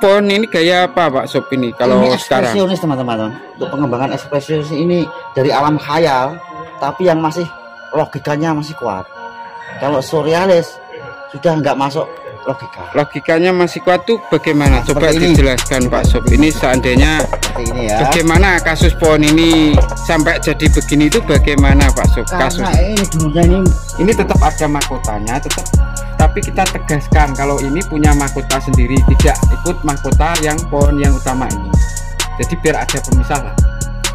pohon ini gaya apa Pak Sob ini kalau ini sekarang? Ekspresionis teman-teman. Untuk pengembangan ekspresionis ini dari alam khayal, tapi yang masih logikanya masih kuat. Kalau surrealis sudah nggak masuk logika. Logikanya masih kuat tuh bagaimana? Nah, coba dijelaskan Pak Sob. Ini seandainya ini ya. Bagaimana kasus pohon ini sampai jadi begini itu bagaimana Pak Sob? Kasus ini dulunya ini tetap ada mahkotanya, tetap, tapi kita tegaskan kalau ini punya mahkota sendiri, tidak ikut mahkota yang pohon yang utama ini. Jadi biar ada pemisah lah.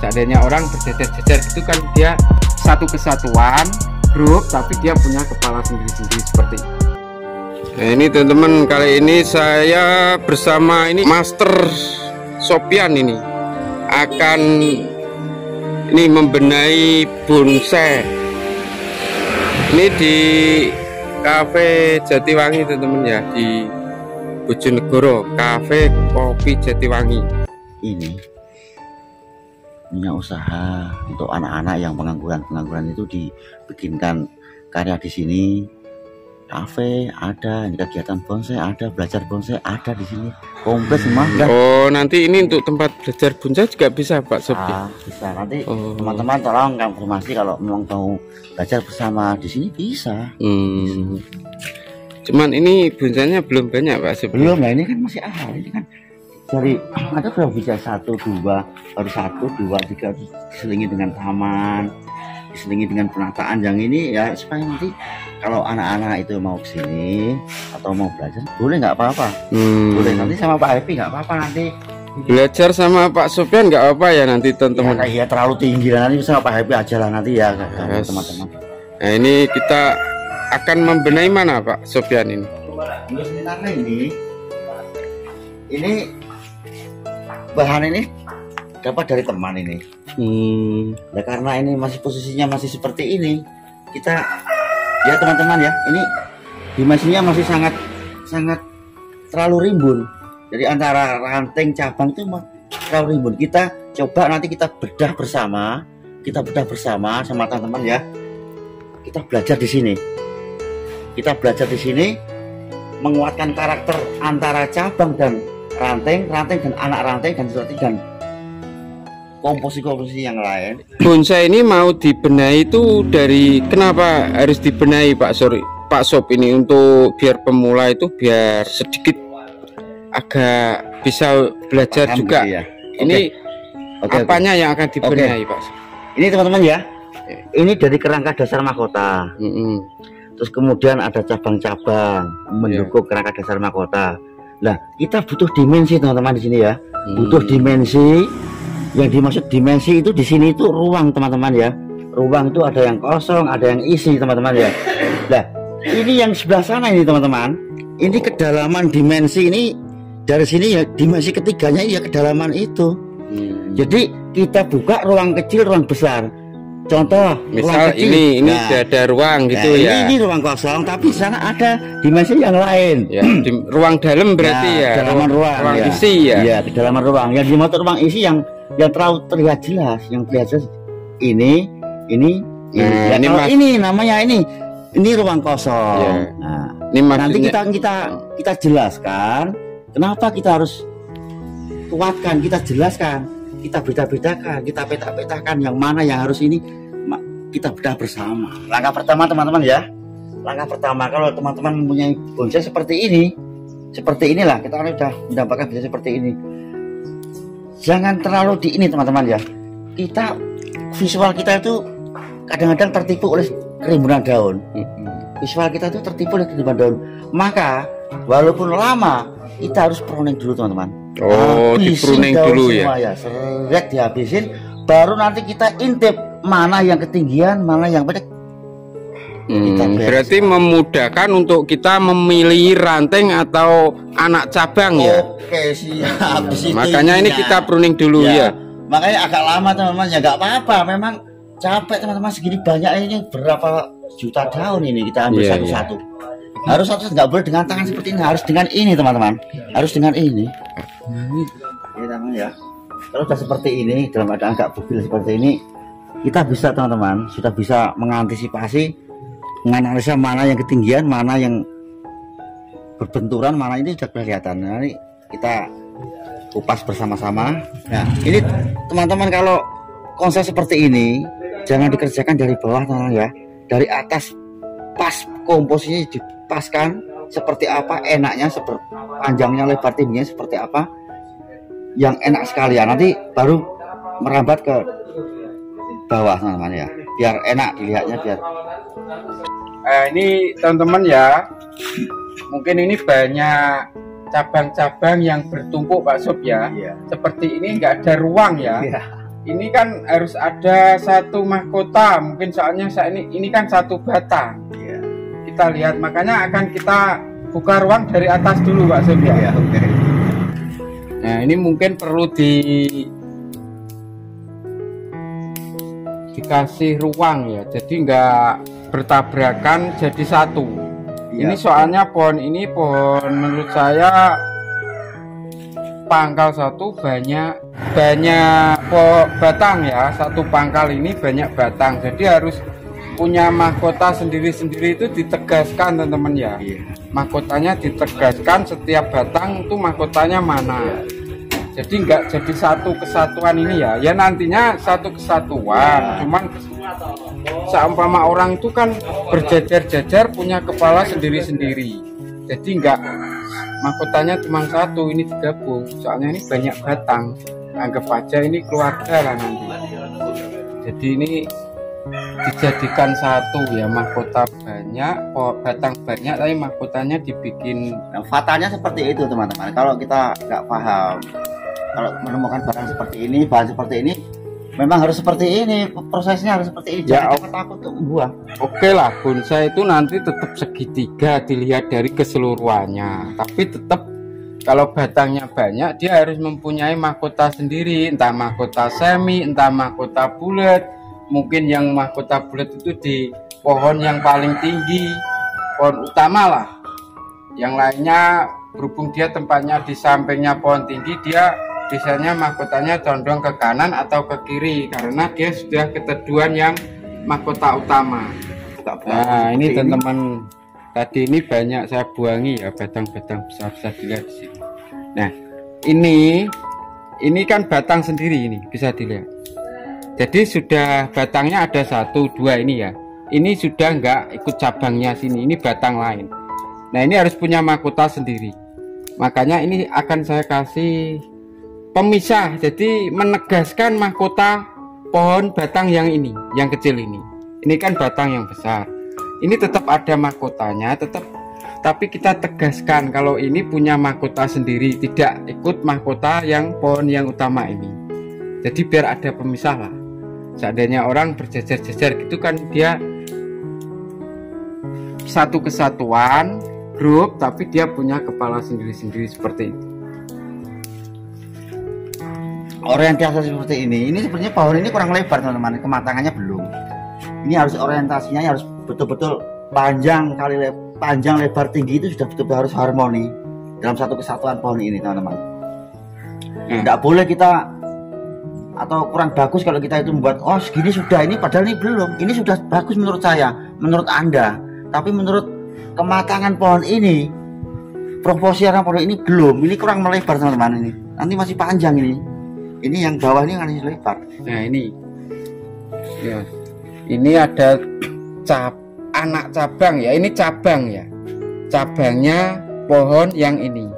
Seandainya orang berjejer-jejer itu kan dia satu kesatuan grup, tapi dia punya kepala sendiri-sendiri seperti itu. Nah, ini teman-teman, kali ini saya bersama ini Master Sopian ini akan ini membenahi bonsai. Ini di Cafe Jatiwangi teman-teman ya, di Bojonegoro, Cafe Kopi Jatiwangi. Ini punya usaha untuk anak-anak yang pengangguran itu dibikinkan karya di sini. Kafe ada, kegiatan bonsai ada, belajar bonsai ada di sini, komplit semua. Oh, nanti ini untuk tempat belajar bonsai juga bisa Pak Sob? Bisa, nanti teman-teman tolong konfirmasi kalau memang mau belajar bersama di sini bisa. Cuman ini bonsainya belum banyak Pak Sob. Belum, nah ini kan masih awal, ini kan dari ada berapa bisa 1, 2, baru 1, 2, 3 diselingi dengan taman, diselingi dengan penataan yang ini ya, supaya nanti kalau anak-anak itu mau kesini atau mau belajar boleh, nggak apa-apa. Boleh nanti sama Pak Happy, nggak apa-apa nanti belajar sama Pak Sopian, nggak apa ya nanti teman-teman. Ya terlalu tinggi lah, nanti sama Pak Happy aja lah nanti ya teman-teman. Nah ini kita akan membenahi mana Pak Sopian ini? Ini bahan ini dapat dari teman ini. Nah, karena ini masih posisinya masih seperti ini, kita ya teman-teman ya, ini dimensinya masih sangat terlalu rimbun. Jadi antara ranting cabang itu terlalu rimbun. Kita coba nanti kita bedah bersama sama teman-teman ya. Kita belajar di sini. Kita belajar di sini menguatkan karakter antara cabang dan ranting dan anak ranting dan komposisi yang lain. Bonsai ini mau dibenahi itu dari kenapa harus dibenahi Pak Sob ini? Untuk biar pemula itu biar sedikit agak bisa belajar paham juga ya. Ini apanya yang akan dibenahi Pak Sob? Ini teman-teman ya, ini dari kerangka dasar mahkota. Terus kemudian ada cabang-cabang mendukung kerangka dasar mahkota. Nah, kita butuh dimensi teman-teman di sini ya. Butuh dimensi. Yang dimaksud dimensi itu di sini itu ruang teman-teman ya. Ruang itu ada yang kosong, ada yang isi teman-teman ya. Nah, ini yang sebelah sana ini teman-teman. Ini kedalaman dimensi ini dari sini ya, dimensi ketiganya ya kedalaman itu. Jadi kita buka ruang kecil, ruang besar. Contoh, misal ruang kecil, ini ada ruang gitu ya. Ini ruang kosong, tapi di sana ada dimensi yang lain. Ya, di ruang dalam berarti ya. Kedalaman ruang ya. Isi ya. Iya, kedalaman ruang. Yang dimaksud ruang isi yang terlalu terlihat jelas, yang terlihat jelas ini ya, ini namanya ini ruang kosong. Ya. Nah, ini maksudnya, nanti kita jelaskan kenapa kita harus kuatkan, kita jelaskan, kita beda-bedakan, kita peta-petakan yang mana yang harus ini kita bedah bersama. Langkah pertama teman-teman ya. Langkah pertama kalau teman-teman mempunyai bonsai seperti inilah kita kan sudah mendapatkan bonsai seperti ini. Jangan terlalu di ini teman-teman ya. Kita visual kita itu kadang-kadang tertipu oleh kerimbunan daun. Visual kita itu tertipu oleh kerimbunan daun. Maka walaupun lama kita harus pruning dulu teman-teman. Oh, di pruning dulu ya. Seret dihabisin, baru nanti kita intip mana yang ketinggian, mana yang pendek. Berarti memudahkan untuk kita memilih ranting atau anak cabang ya. Oke, siap. Makanya ini kita pruning dulu ya. Makanya agak lama teman-teman ya, nggak apa-apa. Memang capek teman-teman, segini banyak ini berapa juta daun ini kita ambil satu-satu. Harus satu, nggak boleh dengan tangan seperti ini, harus dengan ini teman-teman. Harus dengan ini. Ini teman ya. Kalau sudah seperti ini dalam keadaan agak bugil seperti ini, kita bisa teman-teman sudah bisa mengantisipasi, menganalisa mana yang ketinggian, mana yang berbenturan, mana ini sudah kelihatan. Nah, ini kita kupas bersama-sama. Nah, ini teman-teman, kalau konsep seperti ini jangan dikerjakan dari bawah teman-teman ya. Dari atas pas komposisinya dipaskan seperti apa enaknya, seperti panjangnya, lebar, tingginya seperti apa yang enak sekali ya. Nanti baru merambat ke bawah teman-teman ya, biar enak dilihatnya biar. Ini teman-teman ya, mungkin ini banyak cabang-cabang yang bertumpuk Pak Sob ya. Seperti ini nggak ada ruang ya. Ini kan harus ada satu mahkota, mungkin soalnya ini kan satu batang. Kita lihat, makanya akan kita buka ruang dari atas dulu Pak Sob ya. Nah, ini mungkin perlu dikasih ruang ya, jadi nggak bertabrakan jadi satu. Ini soalnya pohon ini menurut saya pangkal satu banyak batang ya, satu pangkal ini banyak batang, jadi harus punya mahkota sendiri-sendiri. Itu ditegaskan teman-teman ya. Mahkotanya ditegaskan, setiap batang itu mahkotanya mana, jadi nggak jadi satu kesatuan ini ya. Ya nantinya satu kesatuan, cuman seumpama orang itu kan berjajar-jajar punya kepala sendiri-sendiri, jadi nggak mahkotanya cuma satu, ini digabung. Soalnya ini banyak batang, anggap aja ini keluarga lah nanti. Jadi ini dijadikan satu ya, mahkota banyak, batang banyak, tapi mahkotanya dibikin. Nah, fatalnya seperti itu teman-teman. Kalau kita nggak paham, kalau menemukan barang seperti ini, bahan seperti ini, memang harus seperti ini, prosesnya harus seperti ini. Jangan takut untuk buah. Oke lah, bonsai itu nanti tetap segitiga dilihat dari keseluruhannya, tapi tetap kalau batangnya banyak dia harus mempunyai mahkota sendiri, entah mahkota semi, entah mahkota bulat. Mungkin yang mahkota bulat itu di pohon yang paling tinggi, pohon utama lah. Yang lainnya berhubung dia tempatnya di sampingnya pohon tinggi, dia biasanya mahkotanya condong ke kanan atau ke kiri karena dia sudah keteduhan yang mahkota utama. Nah, ini teman-teman, tadi ini banyak saya buangi ya, batang-batang besar-besar, dilihat di sini. Nah, ini kan batang sendiri, ini bisa dilihat. Jadi sudah batangnya ada 1, 2 ini ya. Ini sudah nggak ikut cabangnya sini, ini batang lain. Nah, ini harus punya mahkota sendiri. Makanya ini akan saya kasih pemisah, jadi menegaskan mahkota pohon batang yang ini, yang kecil ini. Ini kan batang yang besar. Ini tetap ada mahkotanya, tapi kita tegaskan kalau ini punya mahkota sendiri, tidak ikut mahkota yang pohon yang utama ini. Jadi biar ada pemisah lah. Seandainya orang berjejer-jejer gitu kan, dia satu kesatuan grup, tapi dia punya kepala sendiri-sendiri seperti itu. Orientasi seperti ini sebenarnya pohon ini kurang lebar teman-teman, kematangannya belum. Ini harus orientasinya harus betul-betul panjang lebar tinggi, itu sudah betul-betul harus harmoni dalam satu kesatuan pohon ini teman-teman. Tidak boleh kita atau kurang bagus kalau kita itu membuat segini sudah, ini padahal ini belum. Ini sudah bagus menurut saya, menurut Anda, tapi menurut kematangan pohon ini, proporsi pohon ini belum. Ini kurang melebar teman-teman, ini nanti masih panjang ini. Ini yang bawah ini masih lebar. Nah, ini ya, ini ada anak cabang ya, ini cabang ya, cabangnya pohon yang ini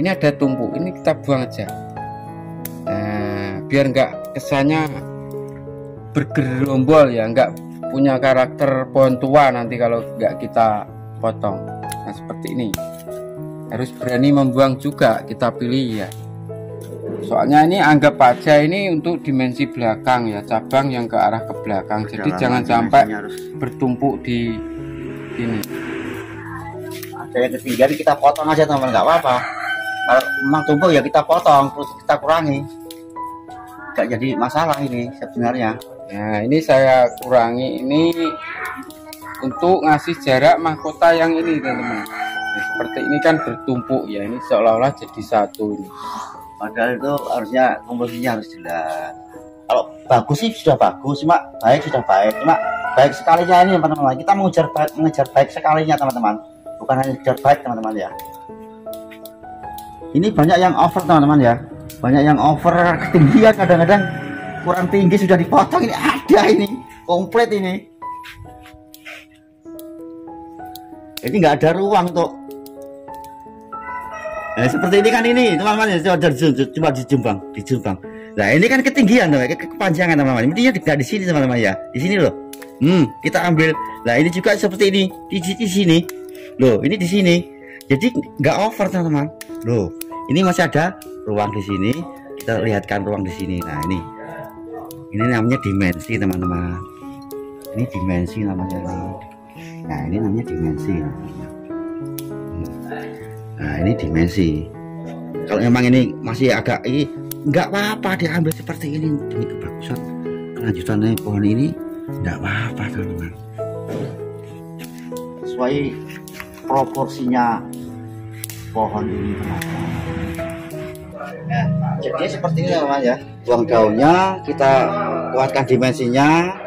ada tumpuk, ini kita buang aja. Nah, biar nggak kesannya bergerombol ya, nggak punya karakter pohon tua nanti kalau nggak kita potong. Nah, seperti ini harus berani membuang juga, kita pilih ya. Soalnya ini anggap aja ini untuk dimensi belakang ya, cabang yang ke arah ke belakang, jadi jangan sampai bertumpuk di ini. Ada yang ketinggian kita potong aja teman-teman, nggak apa-apa. Kalau memang tumpuk ya kita potong, terus kita kurangi, nggak jadi masalah ini sebenarnya. Nah, ini saya kurangi ini untuk ngasih jarak mahkota yang ini teman-teman. Nah, seperti ini kan bertumpuk ya, ini seolah-olah jadi satu ini. Padahal itu harusnya komposisinya harus jelas. Kalau bagus sih sudah bagus, cuma baik sudah baik, cuma baik sekalinya ini teman-teman. Kita mengejar baik sekalinya teman-teman, bukan hanya mengejar baik teman-teman ya. Ini banyak yang over teman-teman ya, banyak yang over ketinggian, kadang-kadang kurang tinggi sudah dipotong. Ini ada, ini komplit ini nggak ada ruang tuh. Nah, seperti ini kan ini teman-teman ya, coba dijumbang. Nah ini kan ketinggian tuh, kepanjangan teman-teman. Intinya tidak di sini teman-teman ya, di sini loh. Kita ambil. Nah ini juga seperti ini di sini loh, ini di sini. Jadi nggak over teman-teman. Loh, ini masih ada ruang di sini. Kita lihatkan ruang di sini. Nah ini namanya dimensi teman-teman. Ini dimensi namanya. Nah ini namanya dimensi. Nah ini dimensi. Kalau memang ini masih agak ini, nggak apa-apa diambil seperti ini demi kebagusan kelanjutannya pohon ini. Nggak apa-apa teman-teman, sesuai proporsinya pohon ini teman-teman. Nah, jadi seperti ini teman-teman ya, buang daunnya kita kuatkan dimensinya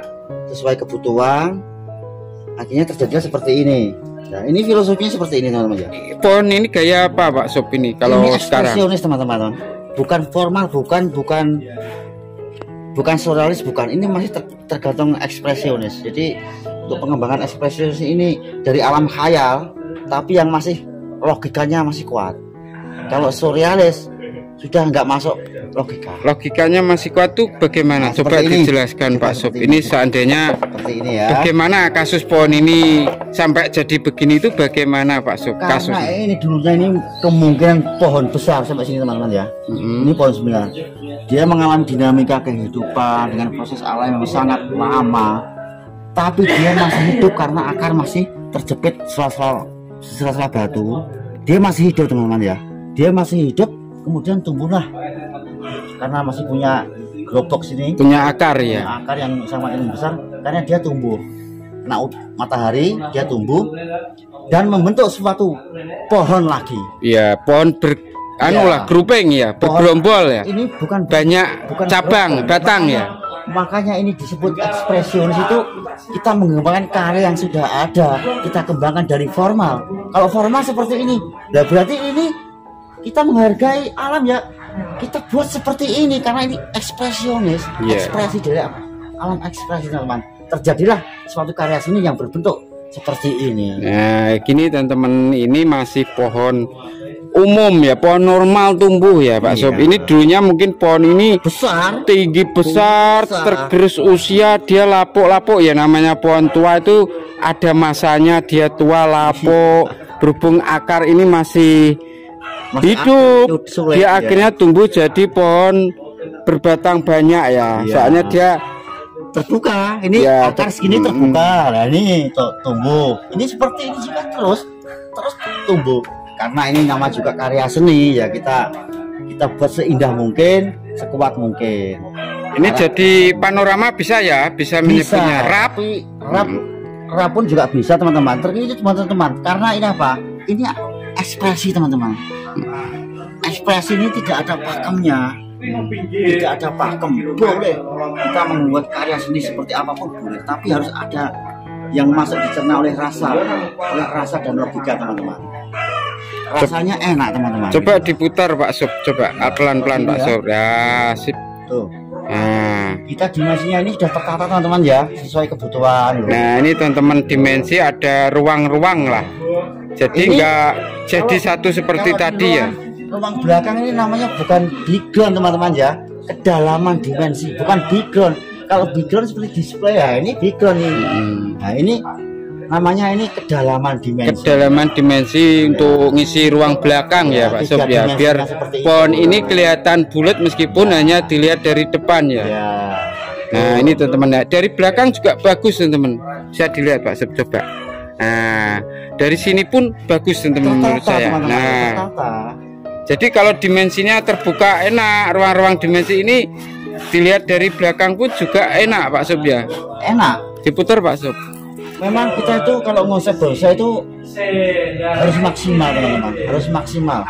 sesuai kebutuhan, akhirnya terjadilah seperti ini. Nah ini filosofinya seperti ini teman-teman ya. Pohon ini gaya apa Pak Sob ini kalau ini sekarang? Ekspresionis teman-teman, bukan formal, bukan surrealis, bukan. Ini masih tergantung ekspresionis. Jadi untuk pengembangan ekspresionis ini dari alam khayal, tapi yang masih logikanya masih kuat. Kalau surrealis sudah nggak masuk logika. Logikanya masih kuat tuh bagaimana? Nah, coba dijelaskan Pak Sob. Ini seandainya seperti ini ya. Bagaimana kasus pohon ini sampai jadi begini itu bagaimana Pak Sob? Karena ini dulunya ini kemungkinan pohon besar sampai sini teman-teman ya. Ini pohon 9. Dia mengalami dinamika kehidupan dengan proses alam yang sangat lama, tapi dia masih hidup karena akar masih terjepit sela-sela batu. Dia masih hidup teman-teman ya. Dia masih hidup, kemudian tumbuhlah karena masih punya gerobok sini, punya akar ya. Punya akar yang sangat besar, karena dia tumbuh kena matahari, dia tumbuh dan membentuk suatu pohon lagi. Iya, pohon grouping ya, bergerombol ya. Ini bukan cabang, batang ya. Makanya ini disebut ekspresionis, itu kita mengembangkan karya yang sudah ada, kita kembangkan dari formal. Kalau formal seperti ini, nah berarti ini kita menghargai alam ya. Kita buat seperti ini karena ini ekspresionis, ekspresi dari alam ekspresi teman-teman. Terjadilah suatu karya seni yang berbentuk seperti ini. Nah, gini teman-teman, ini masih pohon umum ya, pohon normal tumbuh ya Pak Sob. Ini dulunya mungkin pohon ini besar, tinggi besar, tergerus usia, dia lapuk-lapuk ya, namanya pohon tua itu ada masanya dia tua lapuk. Berhubung akar ini masih hidup, dia akhirnya tumbuh jadi pohon berbatang banyak ya. Soalnya dia terbuka, ini akar segini terbuka. Nah ini tumbuh. Ini seperti ini juga terus tumbuh. Karena ini nama juga karya seni ya, kita buat seindah mungkin, sekuat mungkin. Ini jadi panorama bisa ya, bisa menyebutnya rap pun juga bisa teman-teman. Terkini teman-teman, karena ini apa? Ini ekspresi teman-teman. Ekspresi ini tidak ada pakemnya, tidak ada pakem. Boleh kita membuat karya seni seperti apapun boleh, tapi harus ada yang masuk dicerna oleh rasa dan logika teman-teman. Rasanya enak teman-teman. Coba diputar Pak Sob, coba pelan-pelan Pak Sob. Ya, sip. Tuh. Nah, kita dimensinya ini sudah tertata teman-teman ya, sesuai kebutuhan. Nah, ini teman-teman dimensi ada ruang-ruang lah. Jadi enggak jadi satu seperti tadi ya. Ruang belakang ini namanya bukan background teman-teman ya, kedalaman dimensi, bukan background. Kalau background seperti display ya, ini background ini. Nah, ini namanya ini kedalaman dimensi. Kedalaman dimensi untuk ngisi ruang belakang ya Pak Sob ya, biar pohon ini kelihatan bulat meskipun hanya dilihat dari depan ya. Nah ini teman-teman ya, dari belakang juga bagus teman-teman, bisa dilihat Pak Sob, coba. Nah dari sini pun bagus teman-teman menurut saya. Nah jadi kalau dimensinya terbuka enak, ruang-ruang dimensi ini dilihat dari belakang pun juga enak Pak Sob ya. Enak. Diputar Pak Sob. Memang kita itu kalau ngonsep bonsai itu harus maksimal teman-teman, harus maksimal.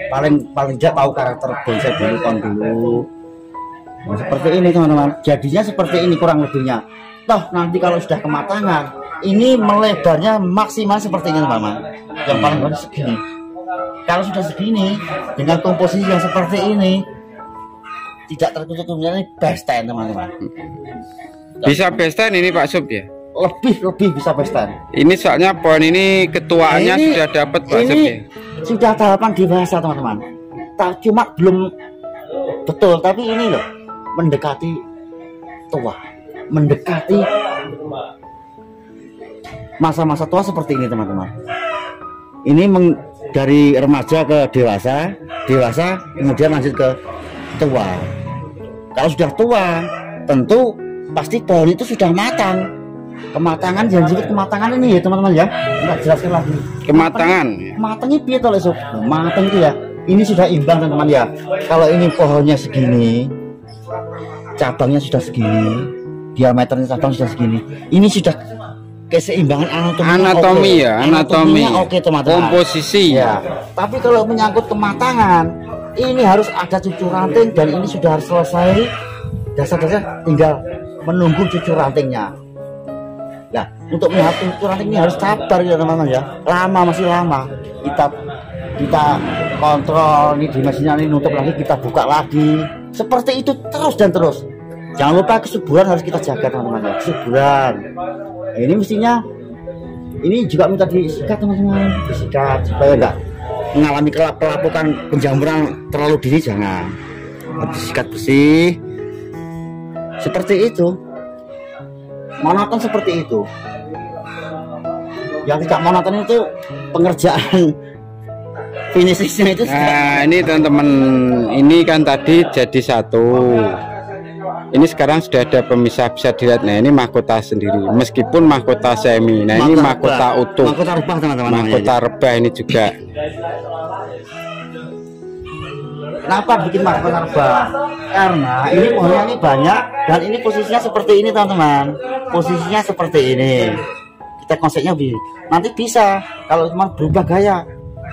Paling tidak tahu karakter bonsai dulu Nah, seperti ini teman-teman, jadinya seperti ini kurang lebihnya. Toh nanti kalau sudah kematangan, ini melebarnya maksimal seperti ini teman-teman. Yang paling bagus segini. Kalau sudah segini dengan komposisi yang seperti ini, tidak tertutup-tutupnya, ini best time teman-teman. Bisa best time ini Pak Sup ya? Lebih bisa best time. Ini soalnya pohon ini ketuaannya ini, sudah dapat Pak Sup ya? Sudah tahapan dewasa teman-teman. Cuma belum betul, tapi ini loh mendekati tua, mendekati masa-masa tua seperti ini teman-teman. Ini dari remaja ke dewasa, kemudian lanjut ke tua. Kalau sudah tua, tentu pasti pohon itu sudah matang. Kematangan, jangan disebut kematangan ini ya teman-teman ya. Enggak jelaskan lagi. Kematangan. Matangnya piye to Sob? Matang itu ya. Ini sudah imbang teman-teman ya. Kalau ini pohonnya segini, cabangnya sudah segini, diameternya cabang sudah segini. Ini sudah keseimbangan anatomi ya, anatomi oke teman-teman. Komposisi ya. Tapi kalau menyangkut kematangan, ini harus ada cucu ranting dan ini sudah harus selesai. Dasar-dasar tinggal menunggu cucu rantingnya. Ya, untuk melihat cucu ranting ini harus sabar ya teman-teman ya. Masih lama. Kita kontrol ini di mesinnya, ini nutup lagi, kita buka lagi. Seperti itu terus dan terus. Jangan lupa kesuburan harus kita jaga teman-teman ya. Kesuburan. Ini mestinya ini juga minta disikat teman-teman, disikat supaya enggak mengalami pelapukan penjamuran terlalu dini, jangan. Disikat bersih seperti itu, monoton seperti itu. Yang tidak monoton itu pengerjaan finishingnya itu. Nah ini teman-teman, ini kan tadi jadi satu. Ini sekarang sudah ada pemisah, bisa dilihat. Nah ini mahkota sendiri, meskipun mahkota semi. Nah ini mahkota utuh, mahkota rebah teman-teman. Mahkota rebah ini juga. Kenapa bikin mahkota rebah? Karena ini pohonnya ini banyak dan ini posisinya seperti ini teman-teman. Posisinya seperti ini. Kita konsepnya nanti bisa kalau cuma berubah gaya.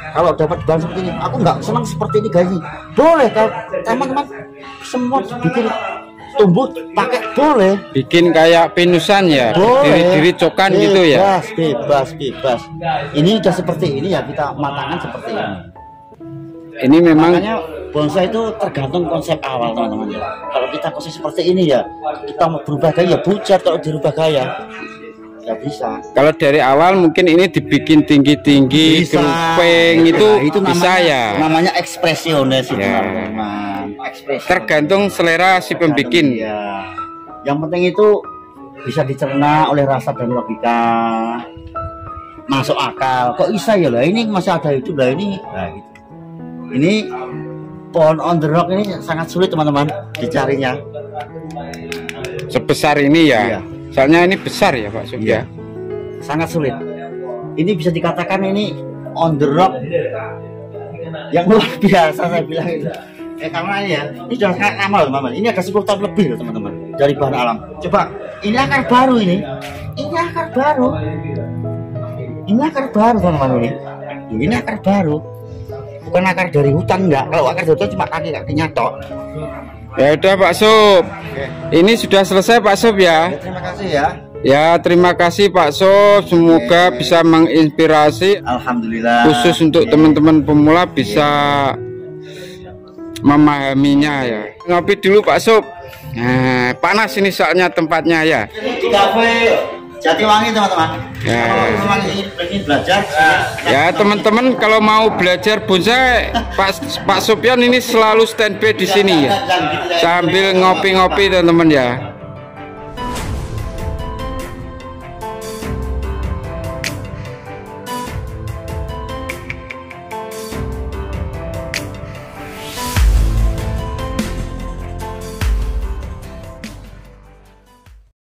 Kalau dapat bahan seperti ini, aku nggak senang seperti ini gayanya. Boleh kalau teman-teman semua bikin tumbuh pakai, boleh bikin kayak pinusan ya, diri cokan gitu ya, bebas. Ini udah seperti ini ya, kita matangkan seperti ini. Ini memang makanya bonsai itu tergantung konsep awal teman-teman ya. Kalau kita konsep seperti ini ya, kita mau berubah gaya bucat, kalau dirubah gaya ya bisa. Kalau dari awal mungkin ini dibikin tinggi-tinggi, gerupeng itu namanya, bisa ya. Namanya ekspresionis itu teman-teman. Tergantung selera si pembikin. Ya. Yang penting itu bisa dicerna oleh rasa dan logika, masuk akal. Kok bisa ya lah, ini masih ada itu lah ini. Nah, gitu. Ini pohon on the rock ini sangat sulit teman-teman dicarinya. Sebesar ini ya. Iya. Soalnya ini besar ya Pak Sup ya. Sangat sulit. Ini bisa dikatakan ini on the rock yang luar biasa saya bilang itu. Karena ini ya, ini sudah sangat lama loh teman-teman. Ini ada 10 tahun lebih loh teman-teman dari bahan alam. Coba, ini akar baru ini. Ini akar baru. Ini akar baru teman-teman ini. Ini akar baru. Bukan akar dari hutan enggak. Kalau akar dari hutan cuma kaki-kakinya tok. Ya udah Pak Sup. Ini sudah selesai Pak Sup ya. Terima kasih ya. Ya terima kasih Pak Sup. Semoga bisa menginspirasi. Alhamdulillah. Khusus untuk teman-teman pemula bisa memahaminya ya. Ngopi dulu Pak Sup. Nah, panas ini soalnya tempatnya ya. Di kafe Jatiwangi teman-teman. Ya. Teman-teman ingin belajar. Ya teman-teman kalau mau belajar bonsai, Pak Sopyan ini selalu standby di sini ya. Sambil ngopi-ngopi teman-teman ya.